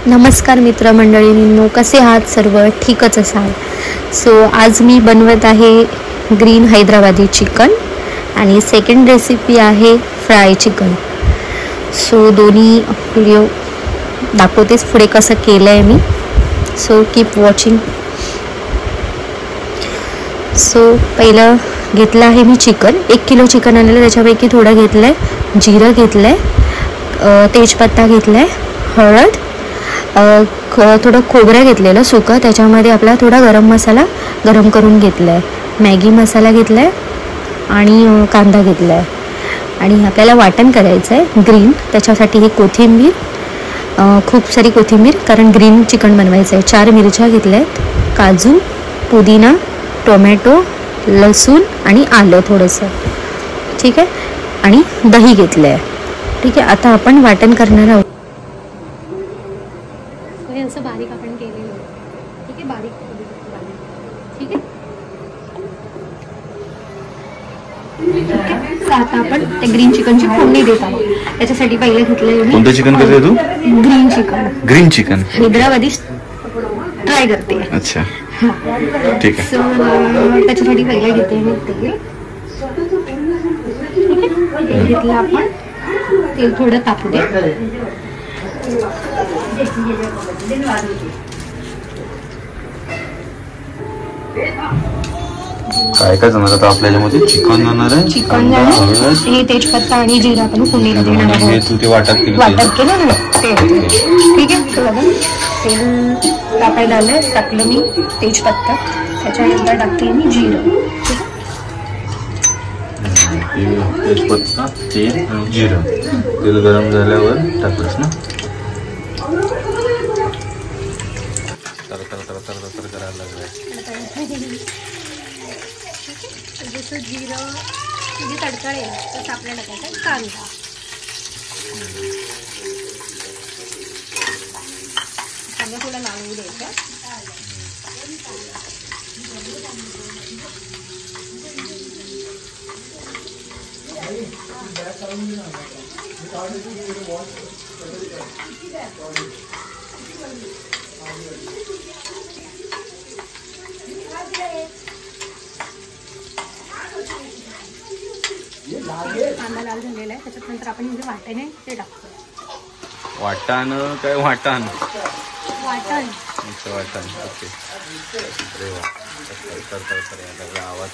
नमस्कार मित्रमंडळींनो, कसे आहात सर्व? ठीकच असाल. सो आज मी बनवत आहे ग्रीन हैदराबादी चिकन आणि सेकंड रेसिपी आहे फ्राय चिकन. सो दोन्ही व्हिडिओ दाखवतेच पुढे कसं केलं आहे मी. So keep watching. सो पहिलं घेतलं आहे मी चिकन. 1 किलो चिकन आणलेलं, त्याच्यापैकी थोडं घेतलं आहे जिरं, घेतलं आहे तेजपत्ता, घेतला आहे हळद, थोडं खोबरं घेतलेलं सुकं, त्याच्यामध्ये आपला थोडा गरम मसाला गरम करून घेतला आहे, मॅगी मसाला घेतला आहे आणि कांदा घेतला आहे. आणि आपल्याला वाटण करायचं आहे ग्रीन, त्याच्यासाठी हे कोथिंबीर, खूप सारी कोथिंबीर, कारण ग्रीन चिकन बनवायचं आहे. 4 मिरच्या घेतल्या आहेत, काजू, पुदिना, टोमॅटो, लसूण आणि आलं थोडंसं, ठीक आहे. आणि दही घेतलं आहे, ठीक आहे. आता आपण वाटण करणार आहोत. हे असं बारीक आपण केलेलं आहे, ठीक आहे, बारीक, ठीक आहे. आता आपण ते ग्रीन चिकनची फोडणी देत आहोत. त्याच्यासाठी पहिले घेतलेलं मी. कोणतं चिकन करते तू? Green chicken. Green chicken Hyderabadi try करते. अच्छा, ठीक आहे. सो त्याच्यासाठी पहिले घेते मी तेल. तेल घेतलं आपण, तेल थोडं तापू दे. काय काय जाणार आता आपल्यामध्ये? चिकन जाणार आहे, चिकन जाणार, हे तेजपत्ता आणि जिरा आपण फोडणीला देणार आहोत. हे तू ते वाटप केलं ना ते, ठीक आहे. तेल टाकायला आलं, टाकलं मी तेजपत्ता, त्याच्यानंतर टाकते मी जिरं, तेजपत्ता, तेल, जिरं. तेल गरम झाल्यावर टाकलंस ना, तर करायला लागलाय. जसं जिरं म्हणजे तडतडेल तसं आपल्याला टाकायचं कांदा. कांदा थोडा लावू द्यायचा. कांदा लाल झालेला आहे, त्याच्यात नंतर आपण जे वाटण आहे ते टाकतो. वाटण काय? वाटण वाटण, अच्छा, वाटण, ओके. अरे वा, तर आवाज.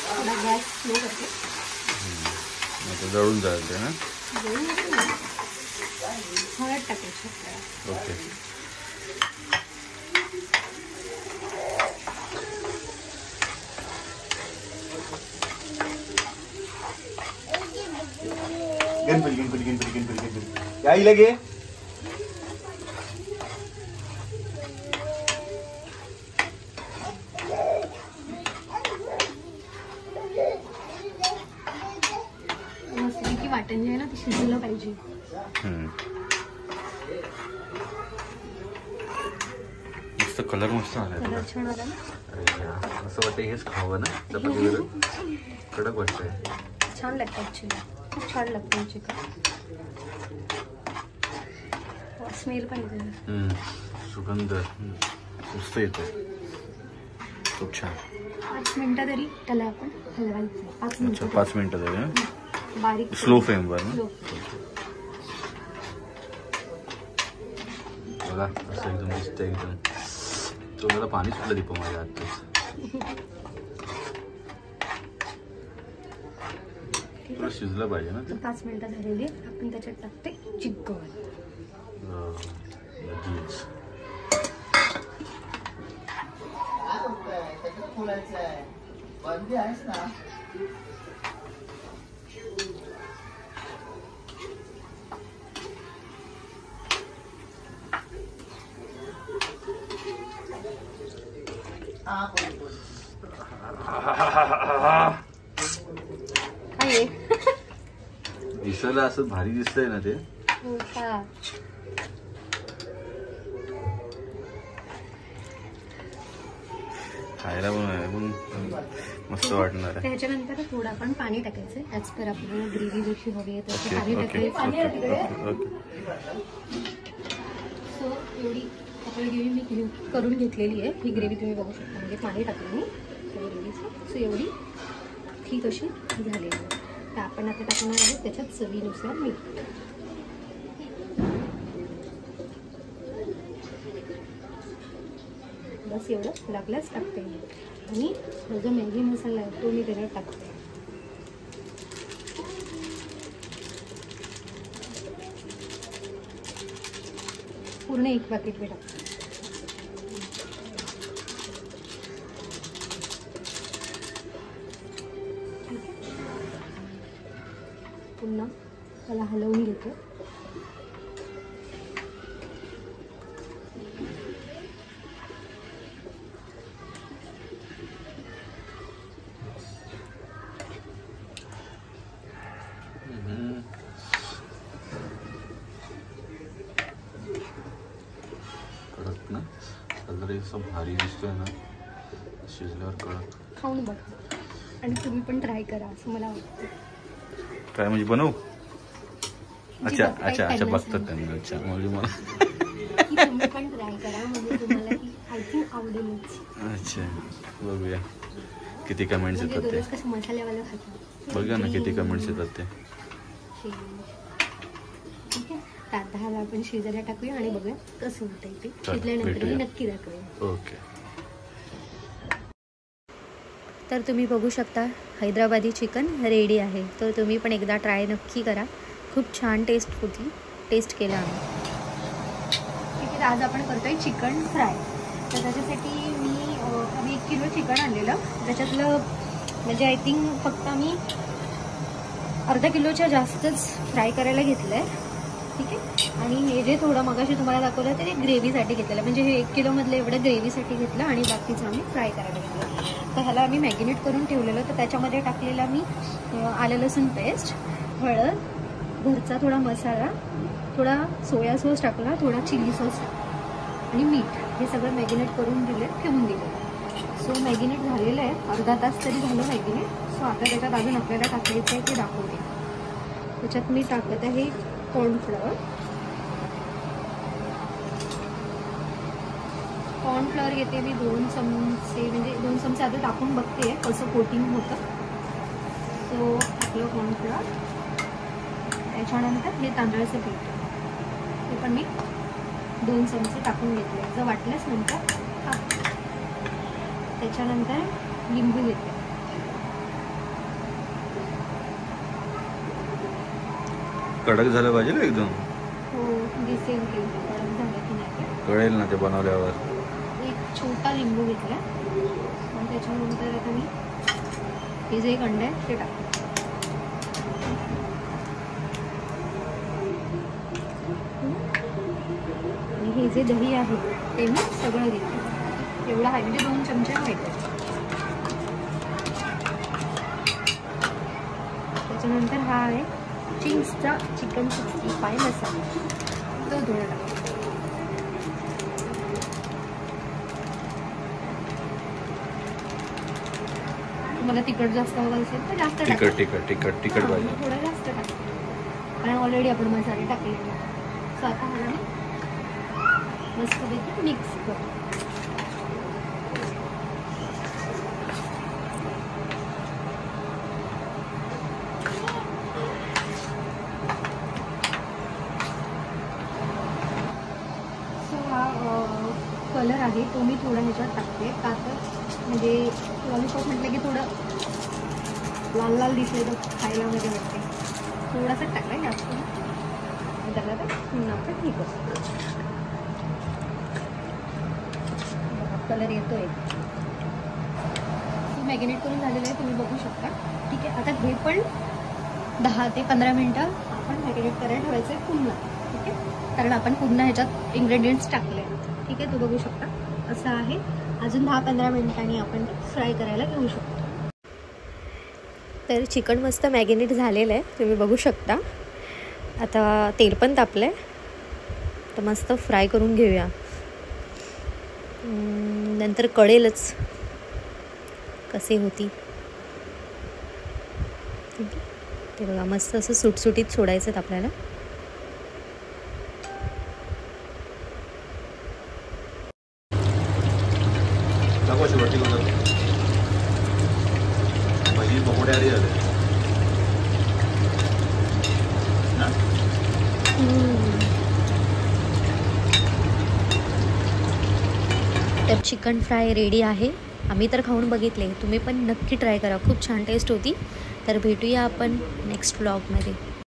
थोडा गॅस स्लो करते, जळून जाईल ते ना. हळद टाकायची, ओके. गणपती आई लगे. मस्त वाटण जे आहे ना ते शिजलं पाहिजे. मस्त कलर मस्त आला, कलर छान आला ना. असं वाटतं हेच खावं ना, चपाती वगैरे कडक वाटतंय. छान लागतं ॲक्च्युली, खूप छान लागतं चिकन. स्मेल पण येते, सुगंध मस्त येतो, खूप छान. 5 मिनिटं तरी त्याला आपण हलवायचं. 5 मिनिटं. 5 मिनिटं तरी बारीक स्लो फ्लेमवर ना. बघा असं एकदम मस्त, एकदम तोंडाला पाणी सुटलं दीपा माझ्या आत्ताच. शिजलं पाहिजे ना. 5 मिनिटं झालेली, आपण त्याच्यात टाकते चिकन. दिसायला असं भारी दिसतंय ना ते. खायला पण मस्त वाटणार आहे. त्याच्यानंतर थोडं आपण पाणी टाकायचं ॲज पर आपल्याला ग्रेव्ही जशी हवी आहे तशी पाणी टाकायचं. सो एवढी आपली ग्रेव्ही मी करून घेतलेली आहे. ही ग्रेव्ही तुम्ही बघू शकता, म्हणजे पाणी टाकलं मी ग्रेव्हीचं. सो एवढी ठीक अशी झालेली आहे. तर आपण आता टाकणार आहोत त्याच्यात चवीनुसार मीठ. बस एवढं लागल्यास टाकते मी. आणि हा जो मॅगी मसाला आहे तो मी त्याच्यात टाकते. पूर्ण 1 पॅकेट मी टाकते. पुन्हा त्याला हलवून घेतो. कडक ना कलर एकदम भारी दिसतोय ना, शिजल्यावर कडक. खाऊन बघा आणि तुम्ही पण ट्राय करा असं मला वाटतं. ट्राय म्हणजे बनवू? अच्छा अच्छा अच्छा बघतात त्यांना. अच्छा म्हणजे मला तुम्ही पण ट्राय करा म्हणजे तुम्हाला आय थिंक आवडेलच. अच्छा बघूया किती कमेंट्स येतात ते. कसं मसाल्यावाला खातात बघा ना किती कमेंट्स येतात ते. ठीक आहे, आता ह्याला आपण शिजायला टाकूया आणि बघूया कसं होतं ते. शिजल्यानंतर मी नक्की दाखवेन. ओके. तर तुम्ही बघू शकता हैदराबादी चिकन रेडी आहे. तर तुम्ही पण एकदा ट्राय नक्की करा. खूप छान टेस्ट होती. टेस्ट केला आम्ही. ठीक आहे, आज आपण करतोय चिकन फ्राय. तर त्याच्यासाठी आम्ही 1 किलो चिकन आणलेलं. त्याच्यातलं म्हणजे आय थिंक फक्त आम्ही अर्धा किलोच्या जास्तच फ्राय करायला घेतलं आहे. ठीक आहे, आणि हे जे थोडं मगाशी तुम्हाला दाखवलं ते ग्रेव्हीसाठी घेतलेलं. म्हणजे हे 1 किलोमधलं एवढं ग्रेव्हीसाठी घेतलं आणि बाकीचं आम्ही फ्राय करायला घेतलं. तर ह्याला आम्ही मॅगिनेट करून ठेवलेलं. तर त्याच्यामध्ये टाकलेला मी आलं लसूण पेस्ट, हळद, घरचा थोडा मसाला, थोडा सोया सॉस टाकला, थोडा चिली सॉस आणि मीठ. हे सगळं मॅगिनेट करून ठेवून दिलं. सो मॅगिनेट झालेलं आहे, अर्धा तास तरी झालं मॅगिनेट. सो आता त्याच्यात अजून आपल्याला टाकायचं आहे ते दाखवते. त्याच्यात मी टाकत आहे कॉर्नफ्लॉवर. कॉर्नफ्लॉवर घेते मी 2 चमचे, म्हणजे 2 चमचे आधी टाकून बघते कसं कोटिंग होतं. सो आपलं कॉर्नफ्लॉवर. त्याच्यानंतर हे तांदळाचं पीठ, ते पण मी 2 चमचे टाकून घेतले. जर वाटलंच नंतर त्याच्यानंतर लिंबू घेते. कडक झालं पाहिजे एकदम. हो दिसेल की कडक झालं की नाही, कळेल ना ते बनवल्यावर. एक छोटा लिंबू घेतला आणि त्याच्यानंतर आता मी हे जे अंडे आहे ते टाकते. आणि हे जे दही आहे ते मी सगळं घेते. एवढं आहे म्हणजे 2 चमचे माहिती. त्याच्यानंतर हा आहे चिंग्सचा चिकन 65 मसाला, तो थोडा टाकतो. तुम्हाला तिखट जास्त हवं असेल तर जास्त तिखट पाहिजे. थोडं जास्त टाकतो कारण ऑलरेडी आपण मसाले टाकलेले. सो आता मला मी मस्तपैकी मिक्स करतो. कलर आहे तो मी थोडा ह्याच्यात टाकते का तर म्हणजे लॉलीपॉप म्हटलं की थोडं लाल लाल दिसले तर खायला मध्ये वाटते. थोडासा टाकला जास्त त्याला तर पुन्हा आपण ठीक असतो. कलर येतोय. मॅगिनेट करून झालेलं आहे तुम्ही बघू शकता. ठीक आहे, आता हे पण 10 ते 15 मिनटं आपण मॅगिनेट करायला ठेवायचं आहे पुन्हा. ठीक आहे, कारण आपण पुन्हा ह्याच्यात इन्ग्रेडियंट्स टाकले. ठीक आहे, तू बघू शकता असं आहे. अजून 10-15 मिनिटांनी आपण ते फ्राय करायला घेऊ शकतो. तर चिकन मस्त मॅगिनेट झालेलं आहे तुम्ही बघू शकता. आता तेल पण तापलं आहे तर मस्त फ्राय करून घेऊया. नंतर कळेलच कसे होती ते बघा. मस्त असं सुटसुटीत सोडायचं आहेत आपल्याला. भजी पकोडे आधी झाले ना. तर चिकन फ्राय रेडी आहे. आम्ही तर खाऊन बघितले, तुम्ही पण नक्की ट्राय करा, खूप छान टेस्ट होती. तर भेटूया आपण नेक्स्ट व्लॉगमध्ये.